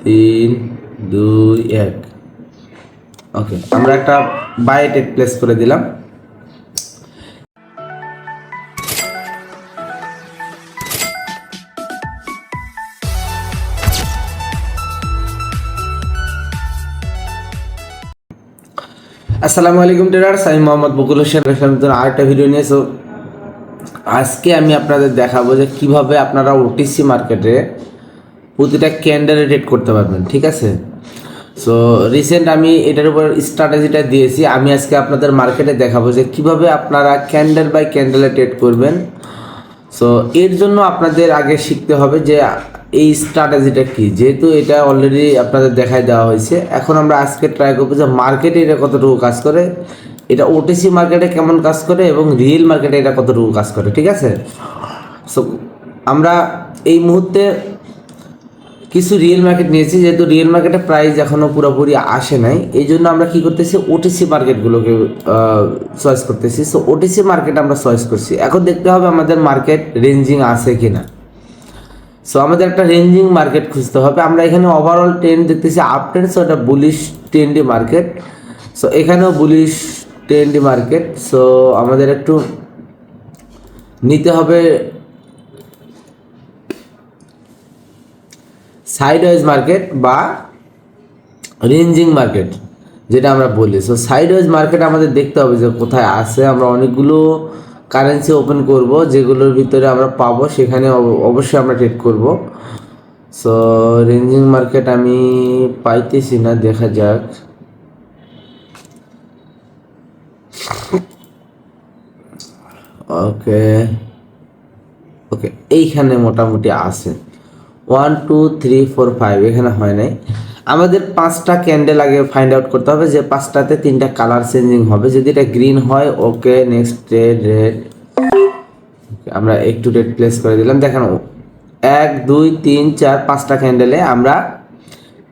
তিন দুই এক। ওকে, আমরা একটা বাই টেক প্লেস করে দিলাম। আসসালামু আলাইকুম ট্রেডার্স, আমি মোহাম্মদ বকুল হোসেন আরেকটা ভিডিও নিয়ে। সো আজকে আমি আপনাদের দেখাবো যে কিভাবে আপনারা ওটিসি মার্কেটে প্রতিটা ক্যান্ডেলে ট্রেড করতে পারবেন, ঠিক আছে? সো রিসেন্ট আমি এটার উপর স্ট্র্যাটেজিটা দিয়েছি। আমি আজকে আপনাদের মার্কেটে দেখাবো যে কিভাবে আপনারা ক্যান্ডেল বাই ক্যান্ডেলে ট্রেড করবেন। সো এর জন্য আপনাদের আগে শিখতে হবে যে এই স্ট্র্যাটেজিটা কি, যেহেতু এটা অলরেডি আপনাদের দেখাই দেওয়া হয়েছে। এখন আমরা আজকে ট্রাই করবো যে মার্কেটে এটা কতটুকু কাজ করে, এটা ওটিসি মার্কেটে কেমন কাজ করে এবং রিয়েল মার্কেটে এটা কতটুকু কাজ করে, ঠিক আছে? সো আমরা এই মুহূর্তে কিছু রিয়েল মার্কেট নিয়েছি, যেহেতু রিয়েল মার্কেটে প্রাইস এখনও পুরোপুরি আসে নাই, এই জন্য আমরা কী করতেছি, ওটিসি মার্কেটগুলোকে চয়েস করতেছি। সো ওটিসি মার্কেট আমরা চয়েস করছি। এখন দেখতে হবে আমাদের মার্কেট রেঞ্জিং আছে কি না। সো আমাদের একটা রেঞ্জিং মার্কেট খুঁজতে হবে। আমরা এখানে ওভারঅল ট্রেন্ড দেখতেছি আপ ট্রেন্ড, সো এটা বুলিশ ট্রেন্ডি মার্কেট। সো এখানেও বুলিশ ট্রেন্ডি মার্কেট। সো আমাদের একটু নিতে হবে সাইডওয়াইজ মার্কেট বা রেঞ্জিং মার্কেট যেটা আমরা বলি। সো সাইডওয়াইজ মার্কেট আমাদের দেখতে হবে যে কোথায় আছে। আমরা অনেকগুলো কারেন্সি ওপেন করব, যেগুলোর ভিতরে আমরা পাবো সেখানে অবশ্যই আমরা ট্রেড করব। সো রেঞ্জিং মার্কেট আমি পাইতেছি না, দেখা যাক। ওকে ওকে, এইখানে মোটামুটি আছে 1 2 3 4 5, এখানে হয় নাই। আমাদের 5টা ক্যান্ডেল আগে ফাইন্ড আউট করতে হবে যে 5টাতে 3টা কালার চেঞ্জিং হবে। যদি এটা গ্রিন হয়, ওকে নেক্সট রেড। আমরা একটু রেড প্লেস করে দিলাম। দেখেন 1 2 3 4 5টা ক্যান্ডেলে আমরা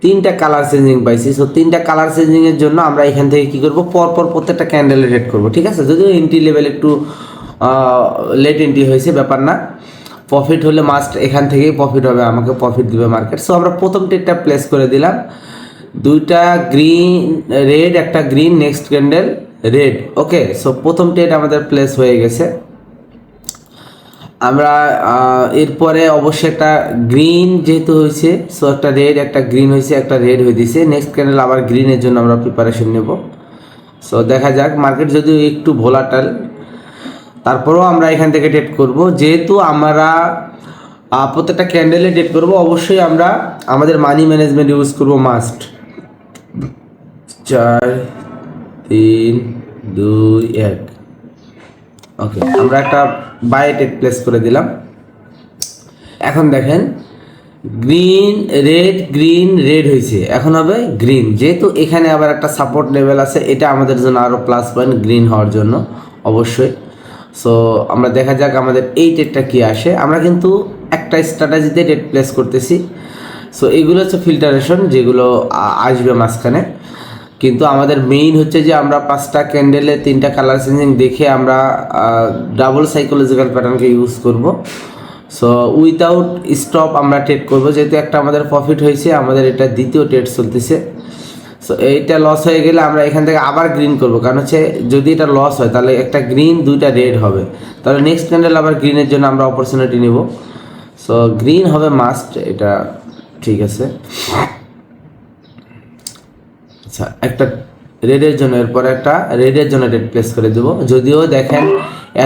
3টা কালার চেঞ্জিং পাইছি। সো 3টা কালার চেঞ্জিংয়ের জন্য আমরা এখান থেকে কী করবো, পরপর প্রত্যেকটা ক্যান্ডেলে রেড করবো, ঠিক আছে? যদিও এন্ট্রি লেভেল একটু লেট এন্ট্রি হয়েছে, ব্যাপার না। প্রফিট হলে মাস্ট এখান থেকেই প্রফিট হবে, আমাকে প্রফিট দিবে মার্কেট। সো আমরা প্রথম ট্রেডটা প্লেস করে দিলাম। 2টা গ্রিন রেড, একটা গ্রিন, নেক্সট ক্যান্ডেল রেড। ওকে, সো প্রথম ট্রেড আমাদের প্লেস হয়ে গেছে। আমরা এরপরে অবশ্যই একটা গ্রিন যেহেতু হয়েছে, সো একটা রেড, একটা গ্রিন হয়েছে, একটা রেড হয়ে দিয়েছে। নেক্সট ক্যান্ডেল আবার গ্রিনের জন্য আমরা প্রিপারেশন নেব। সো দেখা যাক, মার্কেট যদিও একটু ভোলাটাইল, তারপরেও আমরা এখান থেকে ট্রেড করব। যেহেতু আমরা প্রত্যেকটা ক্যান্ডেলে ট্রেড করব, অবশ্যই আমরা আমাদের মানি ম্যানেজমেন্ট ইউজ করব মাস্ট। 4 3 2 1। ওকে, আমরা একটা বাই ট্রেড প্লেস করে দিলাম। এখন দেখেন গ্রিন রেড, গ্রিন রেড হয়েছে, এখন হবে গ্রিন। যেহেতু এখানে আবার একটা সাপোর্ট লেভেল আছে, এটা আমাদের জন্য আরও প্লাস পয়েন্ট গ্রিন হওয়ার জন্য অবশ্যই। সো আমরা দেখা যাক আমাদের এই ট্রেডটা কী আসে। আমরা কিন্তু একটা স্ট্র্যাটেজিতে ট্রেড প্লেস করতেছি। সো এগুলো হচ্ছে ফিল্টারেশন, যেগুলো আসবে মাঝখানে। কিন্তু আমাদের মেইন হচ্ছে যে আমরা 5টা ক্যান্ডেলে 3টা কালার চেঞ্জিং দেখে আমরা ডাবল সাইকোলজিক্যাল প্যাটার্নকে ইউজ করব। সো উইথাউট স্টপ আমরা ট্রেড করব। যেহেতু একটা আমাদের প্রফিট হয়েছে, আমাদের এটা দ্বিতীয় ট্রেড চলতেছে। সো এইটা লস হয়ে গেলে আমরা এখান থেকে আবার গ্রিন করব, কারণ হচ্ছে যদি এটা লস হয় তাহলে একটা গ্রিন 2টা রেড হবে, তাহলে নেক্সট ক্যান্ডেল আবার গ্রিনের জন্য আমরা অপরচুনিটি নেব। সো গ্রিন হবে মাস্ট, এটা ঠিক আছে। আচ্ছা, একটা রেডের জন্য, এরপর একটা রেডের জন্য রেড প্লেস করে দেবো। যদিও দেখেন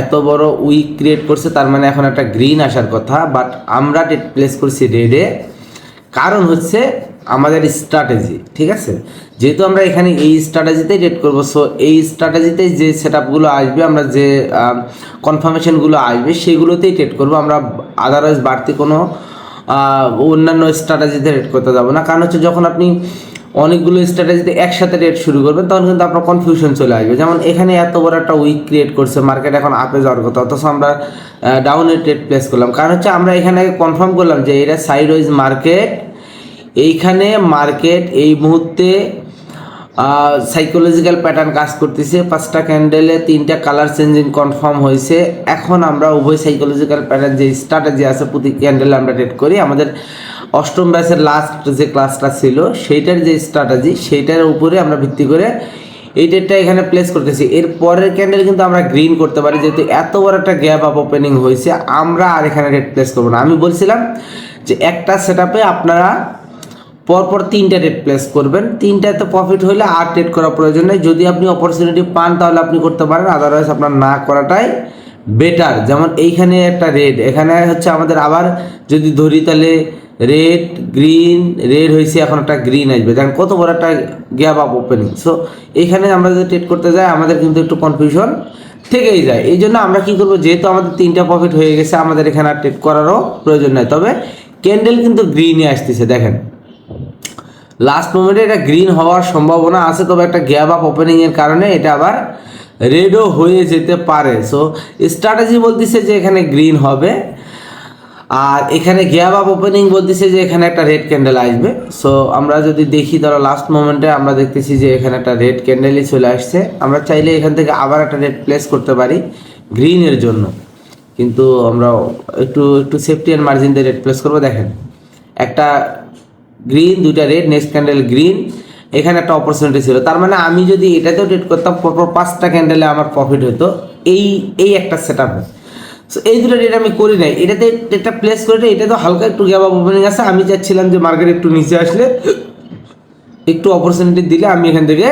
এত বড় উইক ক্রিয়েট করছে, তার মানে এখন একটা গ্রিন আসার কথা, বাট আমরা রেড প্লেস করছি রেডে। কারণ হচ্ছে আমাদের স্ট্র্যাটেজি, ঠিক আছে? যেহেতু আমরা এখানে এই স্ট্র্যাটেজিতেই ট্রেড করবো, সো এই স্ট্র্যাটেজিতে যে সেট আপগুলো আসবে, আমরা যে কনফার্মেশনগুলো আসবে, সেগুলোতেই ট্রেড করবো। আমরা আদারওয়াইজ বাড়তি কোনো অন্যান্য স্ট্র্যাটেজিতে ট্রেড করতে যাবো না। কারণ হচ্ছে যখন আপনি অনেকগুলো স্ট্র্যাটেজিতে একসাথে ট্রেড শুরু করবেন, তখন কিন্তু আপনার কনফিউশন চলে আসবে। যেমন এখানে এত বড় একটা উইক ক্রিয়েট করছে, মার্কেট এখন আপে যাওয়ার কথা, অথচ আমরা ডাউনে ট্রেড প্লেস করলাম। কারণ হচ্ছে আমরা এখানে কনফার্ম করলাম যে এটা সাইড ওয়াইজ মার্কেট। এইখানে মার্কেট এই মুহূর্তে সাইকোলজিক্যাল প্যাটার্ন কাজ করতেছে। 5টা ক্যান্ডেলে 3টা কালার চেঞ্জিং কনফার্ম হয়েছে। এখন আমরা উভয় সাইকোলজিক্যাল প্যাটার্ন যে স্ট্র্যাটেজি আছে, প্রতি ক্যান্ডেলে আমরা ট্রেড করি। আমাদের অষ্টম ব্যাচের লাস্ট যে ক্লাসটা ছিল সেইটার যে স্ট্র্যাটেজি সেইটার উপরে আমরা ভিত্তি করে এই ডেটটা এখানে প্লেস করতেছি। এর পরের ক্যান্ডেল কিন্তু আমরা গ্রিন করতে পারি, যেহেতু এত বড় একটা গ্যাপ আপ ওপেনিং হয়েছে আমরা আর এখানে রেট প্লেস করবো না। আমি বলছিলাম যে একটা সেটআপে আপনারা পরপর 3টা রেট প্লেস করবেন, 3টাতে প্রফিট হলে আর ট্রেড করার প্রয়োজন নেই। যদি আপনি অপরচুনিটি পান তাহলে আপনি করতে পারেন, আদারওয়াইজ আপনার না করাটাই বেটার। যেমন এইখানে একটা রেড, এখানে হচ্ছে আমাদের আবার যদি ধরি তাহলে রেড গ্রিন রেড হয়েছে, এখন একটা গ্রিন আসবে, দেখেন কত বড় একটা গ্যাপ আপ ওপেনিং। সো এইখানে আমরা যদি ট্রেড করতে যাই আমাদের কিন্তু একটু কনফিউশন থেকেই যায়। এই জন্য আমরা কি করবো, যেহেতু আমাদের 3টা প্রফিট হয়ে গেছে আমাদের এখানে আর ট্রেড করারও প্রয়োজন নেই। তবে ক্যান্ডেল কিন্তু গ্রিনই আসতেছে, দেখেন লাস্ট মোমেন্টে এটা গ্রিন হওয়ার সম্ভাবনা আছে, তবে একটা গ্যাপ আপ ওপেনিংয়ের কারণে এটা আবার রেডও হয়ে যেতে পারে। সো স্ট্র্যাটেজি বলতেছে যে এখানে গ্রিন হবে, আর এখানে গ্যাপ আপ ওপেনিং বলতেছে যে এখানে একটা রেড ক্যান্ডেল আসবে। সো আমরা যদি দেখি ধরো লাস্ট মোমেন্টে আমরা দেখতেছি যে এখানে একটা রেড ক্যান্ডেলই চলে আসছে, আমরা চাইলে এখান থেকে আবার একটা রেড প্লেস করতে পারি গ্রিনের জন্য, কিন্তু আমরা একটু সেফটি অ্যান্ড মার্জিন দিয়ে রেড প্লেস করবো। দেখেন একটা গ্রিন, 2টা রেড, নেক্সট ক্যান্ডেল গ্রিন, এখানে একটা অপরচুনিটি ছিল। তার মানে আমি যদি এটাতেও ট্রেড করতাম পরপর 5টা ক্যান্ডেলে আমার প্রফিট হতো এই একটা সেট আপে। সো এই দুটো রেট আমি করি নাই, এটাতে একটা প্লেস করে এটা তো হালকা একটু গ্যাপ আপ ওপেনিং আছে। আমি চাচ্ছিলাম যে মার্কেট একটু নিচে আসলে একটু অপরচুনিটি দিলে আমি এখান থেকে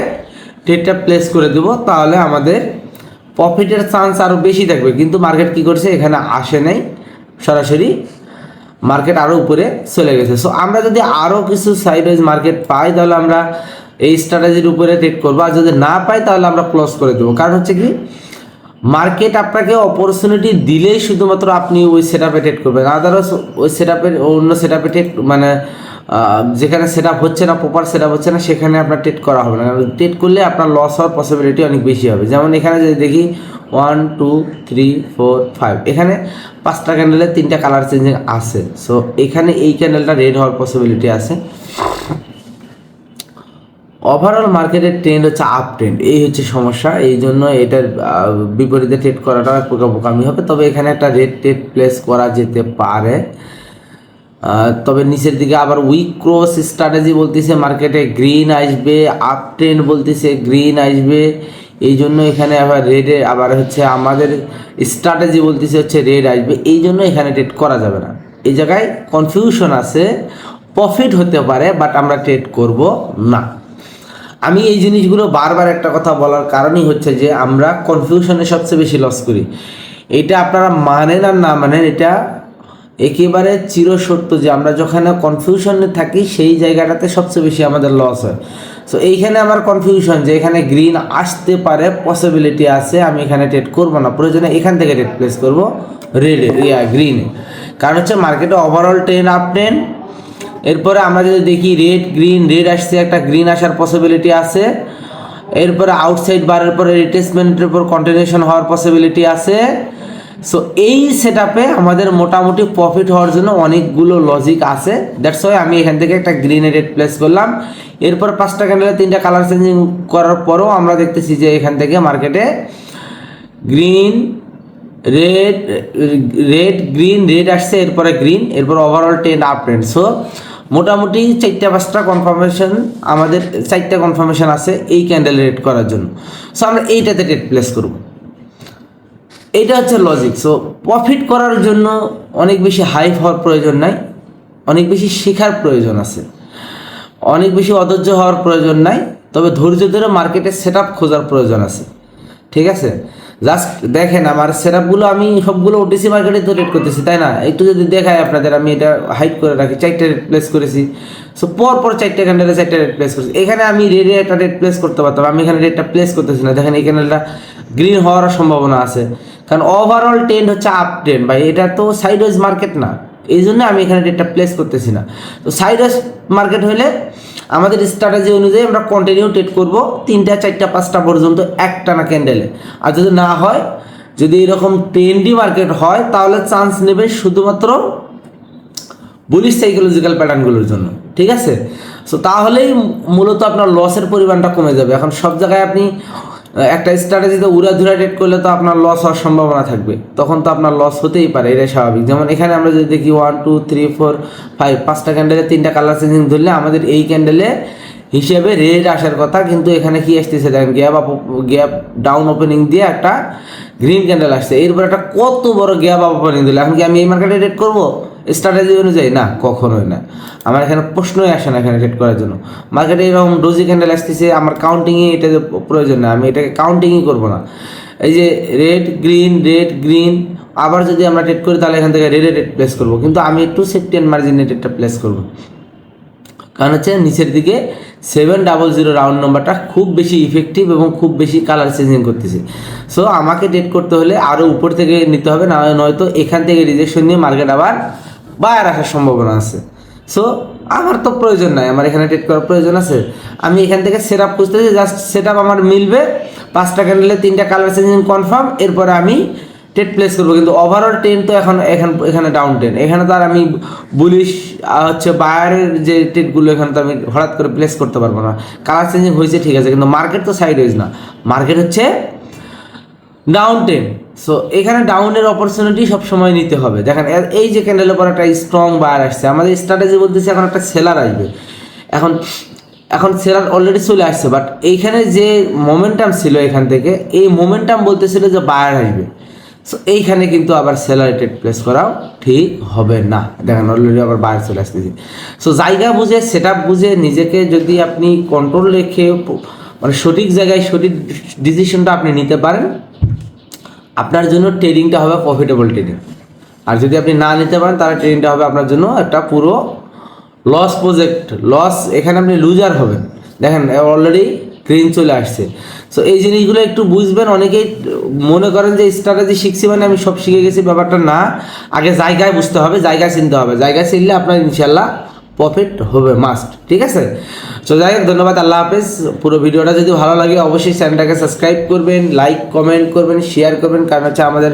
ট্রেডটা প্লেস করে দেবো, তাহলে আমাদের প্রফিটের চান্স আরও বেশি থাকবে। কিন্তু মার্কেট কী করছে, এখানে আসে নাই, সরাসরি মার্কেট আরও উপরে চলে গেছে। সো আমরা যদি আরও কিছু সাইডওয়াইজ মার্কেট পাই তাহলে আমরা এই স্ট্র্যাটেজির উপরে ট্রেড করবো, আর যদি না পাই তাহলে আমরা ক্লোজ করে দেবো। কারণ হচ্ছে কি, মার্কেট আপনাকে অপরচুনিটি দিলেই শুধুমাত্র আপনি ওই সেট আপে ট্রেড করবেন, আদারওয়াইজ ওই সেট আপের অন্য সেট আপে ট্রেড মানে যেখানে সেট আপ হচ্ছে না, প্রপার সেট আপ হচ্ছে না, সেখানে আপনার ট্রেড করা হবে না। ট্রেড করলে আপনার লস হওয়ার পসিবিলিটি অনেক বেশি হবে। যেমন এখানে যদি দেখি 1 2 3 4 5, এখানে 5টা ক্যান্ডেলের 3টা কালার চেঞ্জিং আছে। সো এখানে এই ক্যান্ডেলটা রেড হওয়ার পসিবিলিটি আছে। ওভারঅল মার্কেটের ট্রেন্ড হচ্ছে আপ ট্রেন্ড, এই হচ্ছে সমস্যা। এই জন্য এটার বিপরীতে ট্রেড করাটা বোকামি হবে। তবে এখানে একটা রেড ট্রেড প্লেস করা যেতে পারে, তবে নিচের দিকে আবার উইক ক্রস স্ট্র্যাটেজি বলতেছে মার্কেটে গ্রিন আসবে, আপ ট্রেন্ড বলতেছে গ্রিন আসবে। এই জন্য এখানে আবার রেডে আবার হচ্ছে আমাদের স্ট্র্যাটেজি বলতেছে হচ্ছে রেড আসবে, এই জন্য এখানে ট্রেড করা যাবে না। এই জায়গায় কনফিউশন আছে, প্রফিট হতে পারে বাট আমরা ট্রেড করব না। আমি এই জিনিসগুলো বারবার একটা কথা বলার কারণই হচ্ছে যে আমরা কনফিউশনে সবচেয়ে বেশি লস করি। এটা আপনারা মানেন আর না মানেন, এটা একেবারে চিরসত্য যে আমরা যখন কনফিউশনে থাকি সেই জায়গাটাতে সবচেয়ে বেশি আমাদের লস হয়। সো এইখানে আমার কনফিউশন যে এখানে গ্রিন আসতে পারে, পসিবিলিটি আছে, আমি এখানে ট্রেড করবো না, প্রয়োজনে এখান থেকে ট্রেড প্লেস করবো রেডে গ্রিনে। কারণ হচ্ছে মার্কেটে ওভারঅল ট্রেন্ড আপ ট্রেন্ড। এরপরে আমরা যদি দেখি রেড গ্রিন, রেড আসছে, একটা গ্রিন আসার পসিবিলিটি আছে। এরপরে আউটসাইড বারের পরে রিট্রেসমেন্টের উপর কন্টিনিউশন হওয়ার পসিবিলিটি আছে। সো এই সেট আপে আমাদের মোটামুটি প্রফিট হওয়ার জন্য অনেকগুলো লজিক আছে। দ্যাটস ওয়াই আমি এখান থেকে একটা গ্রিনের রেড প্লেস করলাম। এরপর 5টা ক্যান্ডেলে 3টা কালার চেঞ্জিং করার পরও আমরা দেখতেছি যে এখান থেকে মার্কেটে green red red green red আসছে, এরপরে গ্রিন, এরপর overall trend up trend. So মোটামুটি 4টা-5টা কনফার্মেশন, আমাদের 4টা কনফার্মেশন আছে এই ক্যান্ডেল রেড করার জন্য। সো আমরা এইটাতে ট্রেড প্লেস করব, এইটা হচ্ছে লজিক। সো প্রফিট করার জন্য অনেক বেশি হাইপ হওয়ার প্রয়োজন নাই, অনেক বেশি শেখার প্রয়োজন আছে, অনেক বেশি অধৈর্য হওয়ার প্রয়োজন নাই, তবে ধৈর্য ধরে মার্কেটে সেট আপ খোঁজার প্রয়োজন আছে। ঠিক আছে, জাস্ট দেখেন আমার সেট আপগুলো আমি সবগুলো ওটিসি মার্কেটে তো রেড করতেছি, তাই না? একটু যদি দেখায় আপনাদের, আমি এটা হাইড করে রাখি, 4টা রেড প্লেস করেছি। সো পরপর 4টা ক্যান্ডেলে 4টা রেড প্লেস করেছি। এখানে আমি রেডে একটা রেড প্লেস করতে পারতাম, আমি এখানে রেডটা প্লেস করতেছি না। দেখেন এই ক্যান্ডেলটা গ্রিন হওয়ার সম্ভাবনা আছে, কারণ ওভারঅল ট্রেন্ড হচ্ছে আপ ট্রেন্ড ভাই, এটা তো সাইডওয়েজ মার্কেট না। এই জন্য আমি এখানে রেটটা প্লেস করতেছি না। তো সাইডওয়েজ মার্কেট হলে আমাদের স্ট্র্যাটেজি অনুযায়ী আমরা কন্টিনিউ ট্রেড করবো 3টা 4টা 5টা পর্যন্ত একটানা ক্যান্ডেলে। আর যদি না হয়, যদি এরকম ট্রেন্ডি মার্কেট হয়, তাহলে চান্স নেবে শুধুমাত্র বুলিশ সাইকোলজিক্যাল প্যাটার্নগুলোর জন্য। ঠিক আছে, সো তাহলেই মূলত আপনার লসের পরিমাণটা কমে যাবে। এখন সব জায়গায় আপনি একটা স্ট্র্যাটেজিতে উড়াধুরা ট্রেড করলে তো আপনার লস হওয়ার সম্ভাবনা থাকবে, তখন তো আপনার লস হতেই পারে, এটাই স্বাভাবিক। যেমন এখানে আমরা যদি দেখি 1 2 3 4 5 5টা ক্যান্ডেলে 3টা কালার চেঞ্জিং ধরলে আমাদের এই ক্যান্ডেলে হিসেবে রেড আসার কথা, কিন্তু এখানে কি আসতেছে দেখেন, গ্যাপ ডাউন ওপেনিং দিয়ে একটা গ্রিন ক্যান্ডেল আসছে, এরপর একটা কত বড় গ্যাপ আপ ওপেনিং দিল। এখন কি আমি এই মার্কেটে ট্রেড করবো স্ট্র্যাটেজি অনুযায়ী? না, কখনোই না। আমার এখানে প্রশ্নই আসে না এখানে ট্রেড করার জন্য। মার্কেটে এরকম ডোজি ক্যান্ডেল আসতেছে, আমার কাউন্টিংয়ে এটা প্রয়োজন না, আমি এটাকে কাউন্টিংই করবো না। এই যে রেড গ্রিন আবার যদি আমরা ট্রেড করি তাহলে এখান থেকে রেডে ট্রেড প্লেস করবো, কিন্তু আমি একটু সেফটি অ্যান্ড মার্জিনে ট্রেডটা প্লেস করবো, কারণ হচ্ছে নিচের দিকে 700 রাউন্ড নম্বরটা খুব বেশি ইফেক্টিভ এবং খুব বেশি কালার চেঞ্জিং করতেছে। সো আমাকে ট্রেড করতে হলে আরও উপর থেকে নিতে হবে, না নয়তো এখান থেকে রিজেকশন নিয়ে মার্কেট আবার বায়ার আসার সম্ভাবনা আছে। সো আমার তো প্রয়োজন নাই, আমার এখানে ট্রেড করার প্রয়োজন আছে। আমি এখান থেকে সেট আপ খুঁজতেছি, জাস্ট সেট আপ আমার মিলবে, 5টা ক্যান্ডেলে 3টা কালার চেঞ্জিং কনফার্ম, এরপরে আমি ট্রেড প্লেস করবো। কিন্তু ওভারঅল ট্রেন তো এখানে ডাউন ট্রেন, এখানে তো আর আমি বুলিশ হচ্ছে বায়ারের যে ট্রেডগুলো এখানে তো আমি হঠাৎ করে প্লেস করতে পারবো না। কালার চেঞ্জিং হয়েছে ঠিক আছে, কিন্তু মার্কেট তো সাইড ওয়েজ না, মার্কেট হচ্ছে ডাউন ট্রেন। সো এখানে ডাউনের অপরচুনিটি সবসময় নিতে হবে। দেখেন এই যে ক্যান্ডেলের পর একটা স্ট্রং বায়ার আসছে, আমাদের স্ট্র্যাটেজি বলতেছে এখন একটা সেলার আসবে, এখন সেলার অলরেডি চলে আসছে, বাট এইখানে যে মোমেন্টাম ছিল এখান থেকে, এই মোমেন্টাম বলতেছিল যে বায়ার আসবে। সো এইখানে কিন্তু আবার সেলার ট্রেড প্লেস করাও ঠিক হবে না। দেখেন অলরেডি আবার বায়ার চলে আসতেছে। সো জায়গা বুঝে সেট আপ বুঝে নিজেকে যদি আপনি কন্ট্রোল রেখে মানে সঠিক জায়গায় সঠিক ডিসিশনটা আপনি নিতে পারেন, আপনার জন্য ট্রেডিংটা হবে প্রফিটেবল ট্রেডিং। আর যদি আপনি না নিতে পারেন তাহলে ট্রেডিংটা হবে আপনার জন্য একটা পুরো লস প্রজেক্ট, লস, এখানে আপনি লুজার হবেন। দেখেন অলরেডি গ্রিন চলে আসছে। সো এই জিনিসগুলো একটু বুঝবেন। অনেকেই মনে করেন যে স্ট্র্যাটেজি শিখছি মানে আমি সব শিখে গেছি, ব্যাপারটা না। আগে জায়গায় বুঝতে হবে, জায়গা চিনতে হবে, জায়গা চিনলে আপনার ইনশাল্লাহ প্রফিট হবে মাস্ট। ঠিক আছে, তো যাই হোক, ধন্যবাদ, আল্লাহ হাফেজ। পুরো ভিডিওটা যদি ভালো লাগে অবশ্যই চ্যানেলটাকে সাবস্ক্রাইব করবেন, লাইক কমেন্ট করবেন, শেয়ার করবেন, কারণ হচ্ছে আমাদের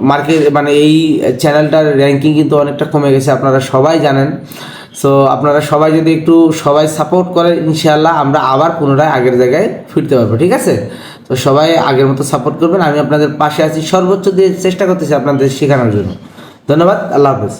মার্কেট মানে এই চ্যানেলটার র্যাঙ্কিং কিন্তু অনেকটা কমে গেছে, আপনারা সবাই জানেন। সো আপনারা সবাই যদি একটু সবাই সাপোর্ট করেন, ইনশাআল্লাহ আমরা আবার পুনরায় আগের জায়গায় ফিরতে পারবো। ঠিক আছে, তো সবাই আগের মতো সাপোর্ট করবেন, আমি আপনাদের পাশে আছি, সর্বোচ্চ দিয়ে চেষ্টা করতেছি আপনাদের শেখানোর জন্য। ধন্যবাদ, আল্লাহ হাফেজ।